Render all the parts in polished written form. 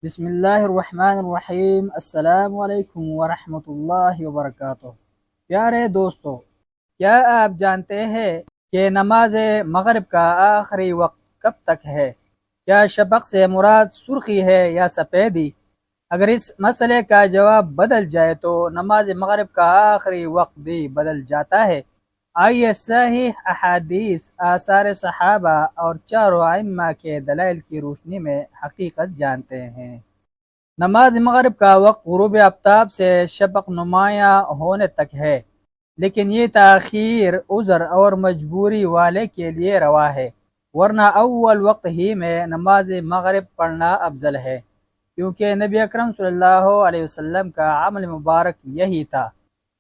بسم اللہ الرحمن الرحیم۔ السلام علیکم ورحمۃ اللہ وبرکاتہ۔ پیارے دوستو، کیا آپ جانتے ہیں کہ نماز مغرب کا آخری وقت کب تک ہے؟ کیا شفق سے مراد سرخی ہے یا سفیدی؟ اگر اس مسئلے کا جواب بدل جائے تو نماز مغرب کا آخری وقت بھی بدل جاتا ہے۔ آئیے صحیح احادیث، آثار صحابہ اور چاروں ائمہ کے دلائل کی روشنی میں حقیقت جانتے ہیں۔ نماز مغرب کا وقت غروب آفتاب سے شفق نمایاں ہونے تک ہے، لیکن یہ تاخیر عذر اور مجبوری والے کے لیے روا ہے، ورنہ اول وقت ہی میں نماز مغرب پڑھنا افضل ہے، کیونکہ نبی اکرم صلی اللہ علیہ وسلم کا عمل مبارک یہی تھا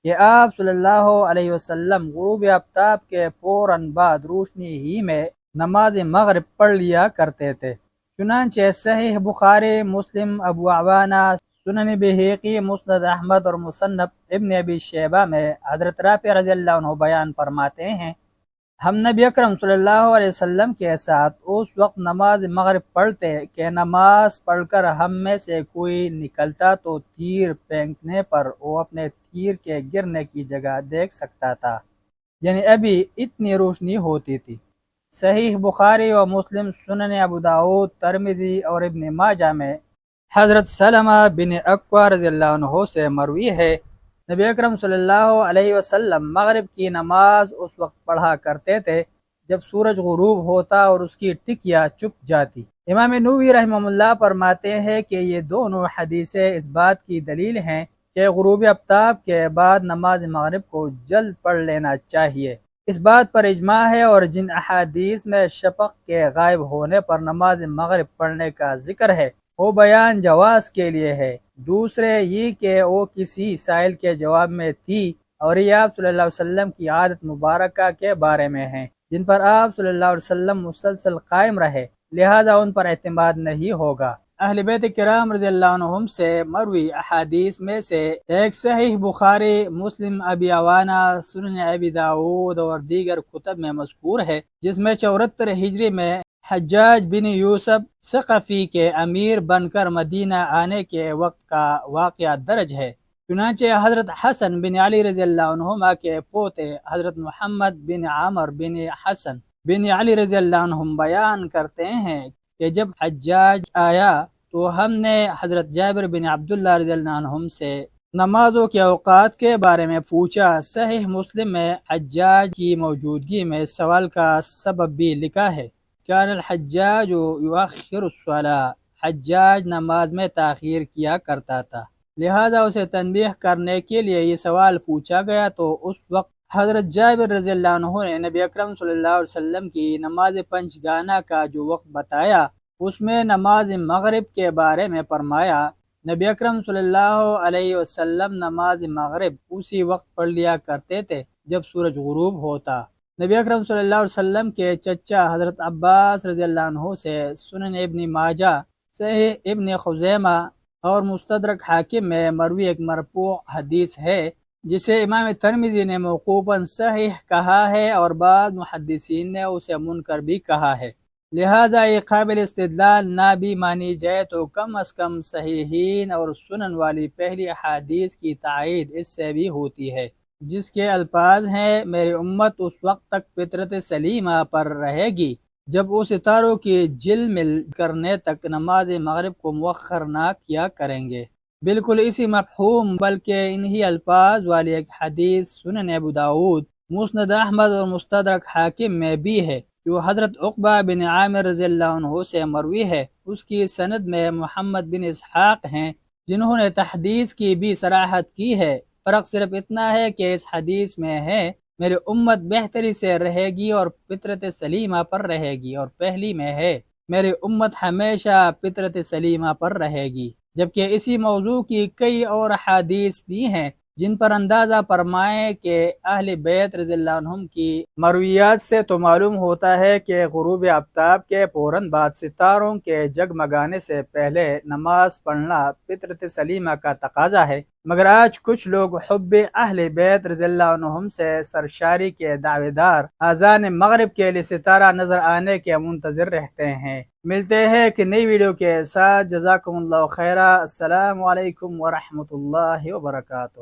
کہ آپ صلی اللہ علیہ وسلم غروب آفتاب کے فوراً بعد روشنی ہی میں نماز مغرب پڑھ لیا کرتے تھے۔ چنانچہ صحیح بخاری، مسلم، ابو عوانہ، سنن بہیقی، مسند احمد اور مصنف ابن ابی شیبہ میں حضرت رافع رضی اللہ عنہ بیان فرماتے ہیں، ہم نبی اکرم صلی اللہ علیہ وسلم کے ساتھ اس وقت نماز مغرب پڑھتے کہ نماز پڑھ کر ہم میں سے کوئی نکلتا تو تیر پھینکنے پر وہ اپنے تیر کے گرنے کی جگہ دیکھ سکتا تھا، یعنی ابھی اتنی روشنی ہوتی تھی۔ صحیح بخاری و مسلم، سنن ابو داؤد، ترمذی اور ابن ماجہ میں حضرت سلمہ بن اکوع رضی اللہ عنہ سے مروی ہے، نبی اکرم صلی اللہ علیہ وسلم مغرب کی نماز اس وقت پڑھا کرتے تھے جب سورج غروب ہوتا اور اس کی ٹکیا چھپ جاتی۔ امام نووی رحمہ اللہ فرماتے ہیں کہ یہ دونوں حدیثیں اس بات کی دلیل ہیں کہ غروب آفتاب کے بعد نماز مغرب کو جلد پڑھ لینا چاہیے۔ اس بات پر اجماع ہے، اور جن احادیث میں شفق کے غائب ہونے پر نماز مغرب پڑھنے کا ذکر ہے وہ بیان جواز کے لیے ہے، دوسرے یہ کہ وہ کسی سائل کے جواب میں تھی، اور یہ آپ صلی اللہ علیہ وسلم کی عادت مبارکہ کے بارے میں ہیں جن پر آپ صلی اللہ علیہ وسلم مسلسل قائم رہے، لہذا ان پر اعتماد نہیں ہوگا۔ اہل بیت کرام رضی اللہ عنہم سے مروی احادیث میں سے ایک صحیح بخاری، مسلم، ابی عوانہ، سنن ابی داؤد اور دیگر کتب میں مذکور ہے، جس میں 74 ہجری میں حجاج بن یوسف ثقفی کے امیر بن کر مدینہ آنے کے وقت کا واقعہ درج ہے۔ چنانچہ حضرت حسن بن علی رضی اللہ عنہما کے پوتے حضرت محمد بن عمر بن حسن بن علی رضی اللہ عنہم بیان کرتے ہیں کہ جب حجاج آیا تو ہم نے حضرت جابر بن عبداللہ رضی اللہ عنہم سے نمازوں کے اوقات کے بارے میں پوچھا۔ صحیح مسلم میں حجاج کی موجودگی میں سوال کا سبب بھی لکھا ہے، کان الحجاج یؤخر الصلاۃ، حجاج نماز میں تاخیر کیا کرتا تھا، لہذا اسے تنبیہ کرنے کے لیے یہ سوال پوچھا گیا تو اس وقت حضرت جابر رضی اللہ عنہ نے نبی اکرم صلی اللہ علیہ وسلم کی نماز پنج گانا کا جو وقت بتایا اس میں نماز مغرب کے بارے میں فرمایا۔ نبی اکرم صلی اللہ علیہ وسلم نماز مغرب اسی وقت پڑھ لیا کرتے تھے جب سورج غروب ہوتا۔ نبی اکرم صلی اللہ علیہ وسلم کے چچا حضرت عباس رضی اللہ عنہ سے سنن ابن ماجہ، صحیح ابن خزیمہ اور مستدرک حاکم میں مروی ایک مرفوع حدیث ہے جسے امام ترمذی نے موقوفاً صحیح کہا ہے اور بعض محدثین نے اسے منکر بھی کہا ہے، لہذا یہ قابل استدلال نہ بھی مانی جائے تو کم از کم صحیحین اور سنن والی پہلی حدیث کی تائید اس سے بھی ہوتی ہے، جس کے الفاظ ہیں، میری امت اس وقت تک فطرت سلیمہ پر رہے گی جب وہ ستاروں کی جل مل کرنے تک نماز مغرب کو مؤخر نہ کیا کریں گے۔ بالکل اسی مفہوم بلکہ انہی الفاظ والی ایک حدیث سنن ابو داؤد، مسند احمد اور مستدرک حاکم میں بھی ہے جو حضرت عقبہ بن عامر رضی اللہ عنہ سے مروی ہے۔ اس کی سند میں محمد بن اسحاق ہیں جنہوں نے تحدیث کی بھی صراحت کی ہے، فرق صرف اتنا ہے کہ اس حدیث میں ہے میری امت بہتری سے رہے گی اور فطرت سلیمہ پر رہے گی، اور پہلی میں ہے میری امت ہمیشہ فطرت سلیمہ پر رہے گی، جبکہ اسی موضوع کی کئی اور حدیث بھی ہیں جن پر اندازہ فرمائیں کہ اہل بیت رضی اللہ عنہم کی مرویات سے تو معلوم ہوتا ہے کہ غروب آفتاب کے فوراً بعد ستاروں کے جگمگانے سے پہلے نماز پڑھنا فطرت سلیمہ کا تقاضا ہے، مگر آج کچھ لوگ حب اہل بیت رضی اللہ عنہم سے سرشاری کے دعوے دار اذان مغرب کے لیے ستارہ نظر آنے کے منتظر رہتے ہیں۔ ملتے ہیں کہ نئی ویڈیو کے ساتھ۔ جزاکم اللہ خیرہ۔ السلام علیکم ورحمۃ اللہ وبرکاتہ۔